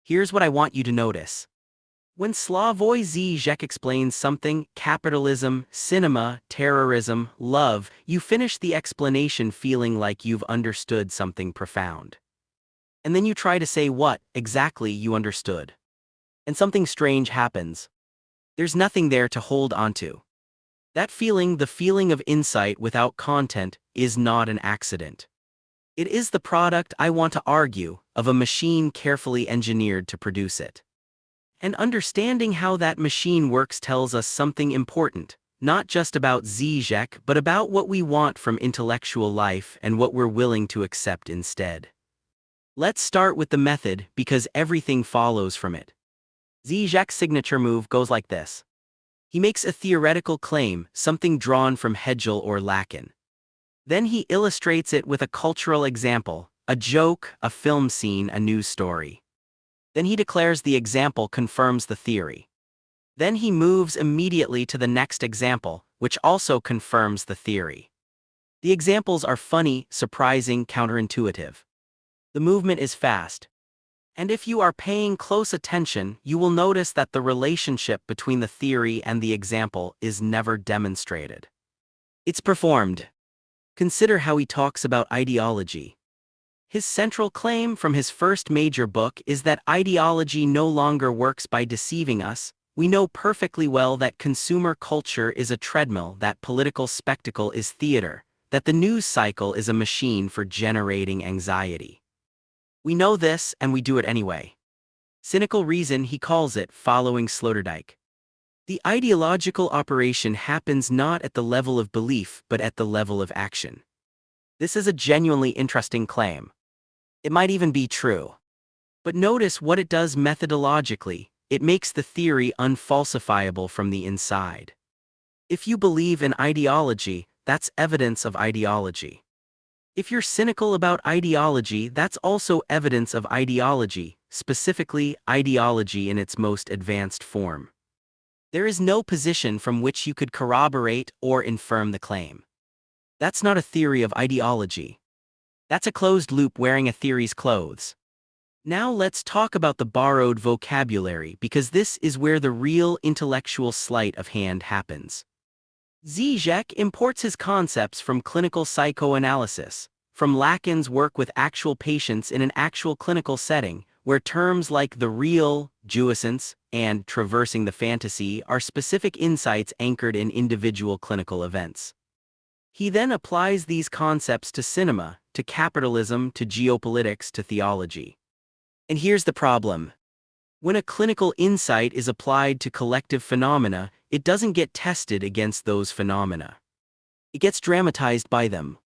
Here's what I want you to notice. When Slavoj Žižek explains something, capitalism, cinema, terrorism, love, you finish the explanation feeling like you've understood something profound. And then you try to say what, exactly, you understood. And something strange happens. There's nothing there to hold onto. That feeling, the feeling of insight without content, is not an accident. It is the product, I want to argue, of a machine carefully engineered to produce it. And understanding how that machine works tells us something important, not just about Žižek, but about what we want from intellectual life and what we're willing to accept instead. Let's start with the method, because everything follows from it. Žižek's signature move goes like this. He makes a theoretical claim, something drawn from Hegel or Lacan. Then he illustrates it with a cultural example, a joke, a film scene, a news story. Then he declares the example confirms the theory. Then he moves immediately to the next example, which also confirms the theory. The examples are funny, surprising, counterintuitive. The movement is fast. And if you are paying close attention, you will notice that the relationship between the theory and the example is never demonstrated. It's performed. Consider how he talks about ideology. His central claim from his first major book is that ideology no longer works by deceiving us. We know perfectly well that consumer culture is a treadmill, that political spectacle is theater, that the news cycle is a machine for generating anxiety. We know this, and we do it anyway. Cynical reason, he calls it, following Sloterdijk. The ideological operation happens not at the level of belief, but at the level of action. This is a genuinely interesting claim. It might even be true. But notice what it does methodologically. It makes the theory unfalsifiable from the inside. If you believe in ideology, that's evidence of ideology. If you're cynical about ideology, that's also evidence of ideology, specifically ideology in its most advanced form. There is no position from which you could corroborate or infirm the claim. That's not a theory of ideology. That's a closed loop wearing a theory's clothes. Now let's talk about the borrowed vocabulary, because this is where the real intellectual sleight of hand happens. Žižek imports his concepts from clinical psychoanalysis, from Lacan's work with actual patients in an actual clinical setting, where terms like the real, jouissance, and traversing the fantasy are specific insights anchored in individual clinical events. He then applies these concepts to cinema, to capitalism, to geopolitics, to theology. And here's the problem. When a clinical insight is applied to collective phenomena, it doesn't get tested against those phenomena. It gets dramatized by them.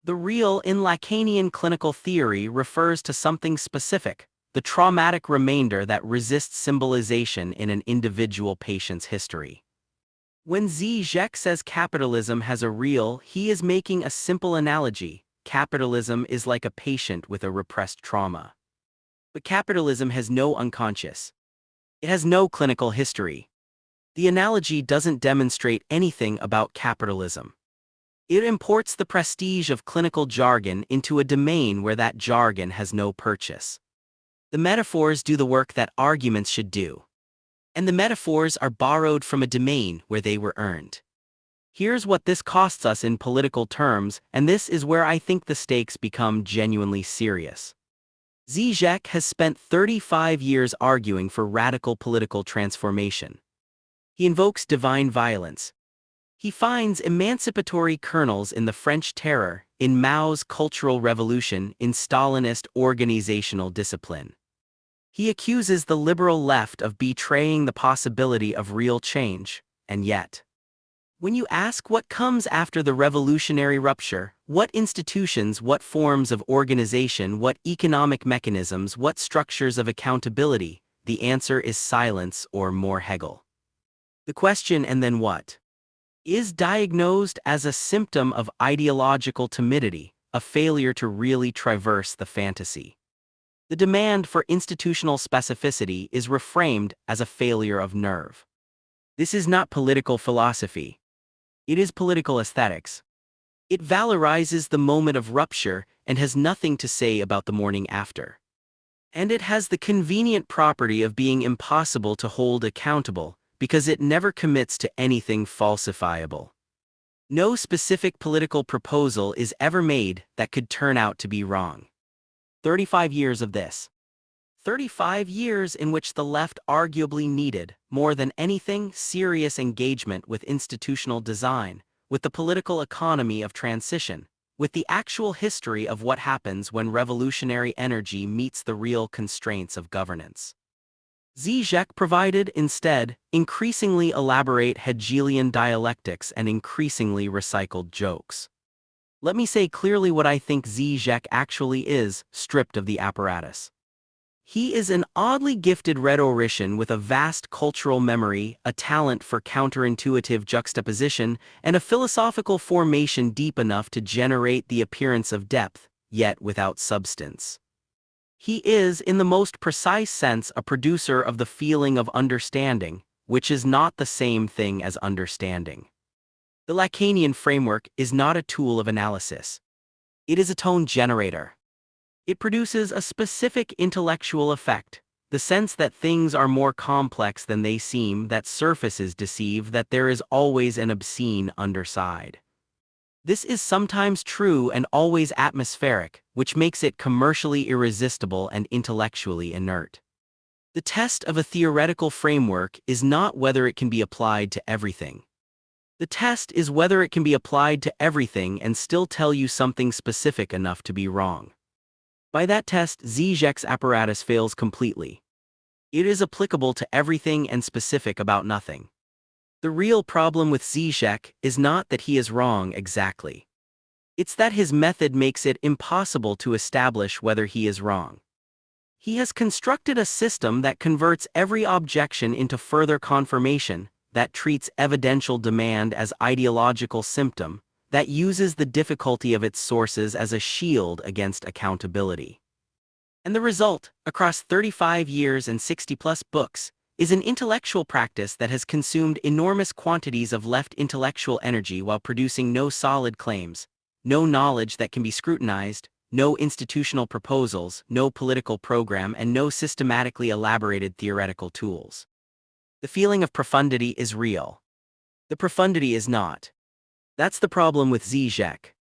The real in Lacanian clinical theory refers to something specific, the traumatic remainder that resists symbolization in an individual patient's history. When Žižek says capitalism has a real, he is making a simple analogy. Capitalism is like a patient with a repressed trauma. But capitalism has no unconscious. It has no clinical history. The analogy doesn't demonstrate anything about capitalism. It imports the prestige of clinical jargon into a domain where that jargon has no purchase. The metaphors do the work that arguments should do. And the metaphors are borrowed from a domain where they were earned. Here's what this costs us in political terms, and this is where I think the stakes become genuinely serious. Žižek has spent 35 years arguing for radical political transformation. He invokes divine violence. He finds emancipatory kernels in the French Terror, in Mao's Cultural Revolution, in Stalinist organizational discipline. He accuses the liberal left of betraying the possibility of real change, and yet, when you ask what comes after the revolutionary rupture, what institutions, what forms of organization, what economic mechanisms, what structures of accountability, the answer is silence or more Hegel. The question, and then what, is diagnosed as a symptom of ideological timidity, a failure to really traverse the fantasy. The demand for institutional specificity is reframed as a failure of nerve. This is not political philosophy. It is political aesthetics. It valorizes the moment of rupture and has nothing to say about the morning after. And it has the convenient property of being impossible to hold accountable, because it never commits to anything falsifiable. No specific political proposal is ever made that could turn out to be wrong. 35 years of this. 35 years in which the left arguably needed, more than anything, serious engagement with institutional design, with the political economy of transition, with the actual history of what happens when revolutionary energy meets the real constraints of governance. Žižek provided, instead, increasingly elaborate Hegelian dialectics and increasingly recycled jokes. Let me say clearly what I think Žižek actually is, stripped of the apparatus. He is an oddly gifted rhetorician with a vast cultural memory, a talent for counterintuitive juxtaposition, and a philosophical formation deep enough to generate the appearance of depth, yet without substance. He is, in the most precise sense, a producer of the feeling of understanding, which is not the same thing as understanding. The Lacanian framework is not a tool of analysis. It is a tone generator. It produces a specific intellectual effect, the sense that things are more complex than they seem, that surfaces deceive, that there is always an obscene underside. This is sometimes true and always atmospheric, which makes it commercially irresistible and intellectually inert. The test of a theoretical framework is not whether it can be applied to everything. The test is whether it can be applied to everything and still tell you something specific enough to be wrong. By that test, Žižek's apparatus fails completely. It is applicable to everything and specific about nothing. The real problem with Žižek is not that he is wrong exactly. It's that his method makes it impossible to establish whether he is wrong. He has constructed a system that converts every objection into further confirmation, that treats evidential demand as ideological symptom, that uses the difficulty of its sources as a shield against accountability. And the result, across 35 years and 60-plus books, is an intellectual practice that has consumed enormous quantities of left intellectual energy while producing no solid claims, no knowledge that can be scrutinized, no institutional proposals, no political program, and no systematically elaborated theoretical tools. The feeling of profundity is real. The profundity is not. That's the problem with Žižek.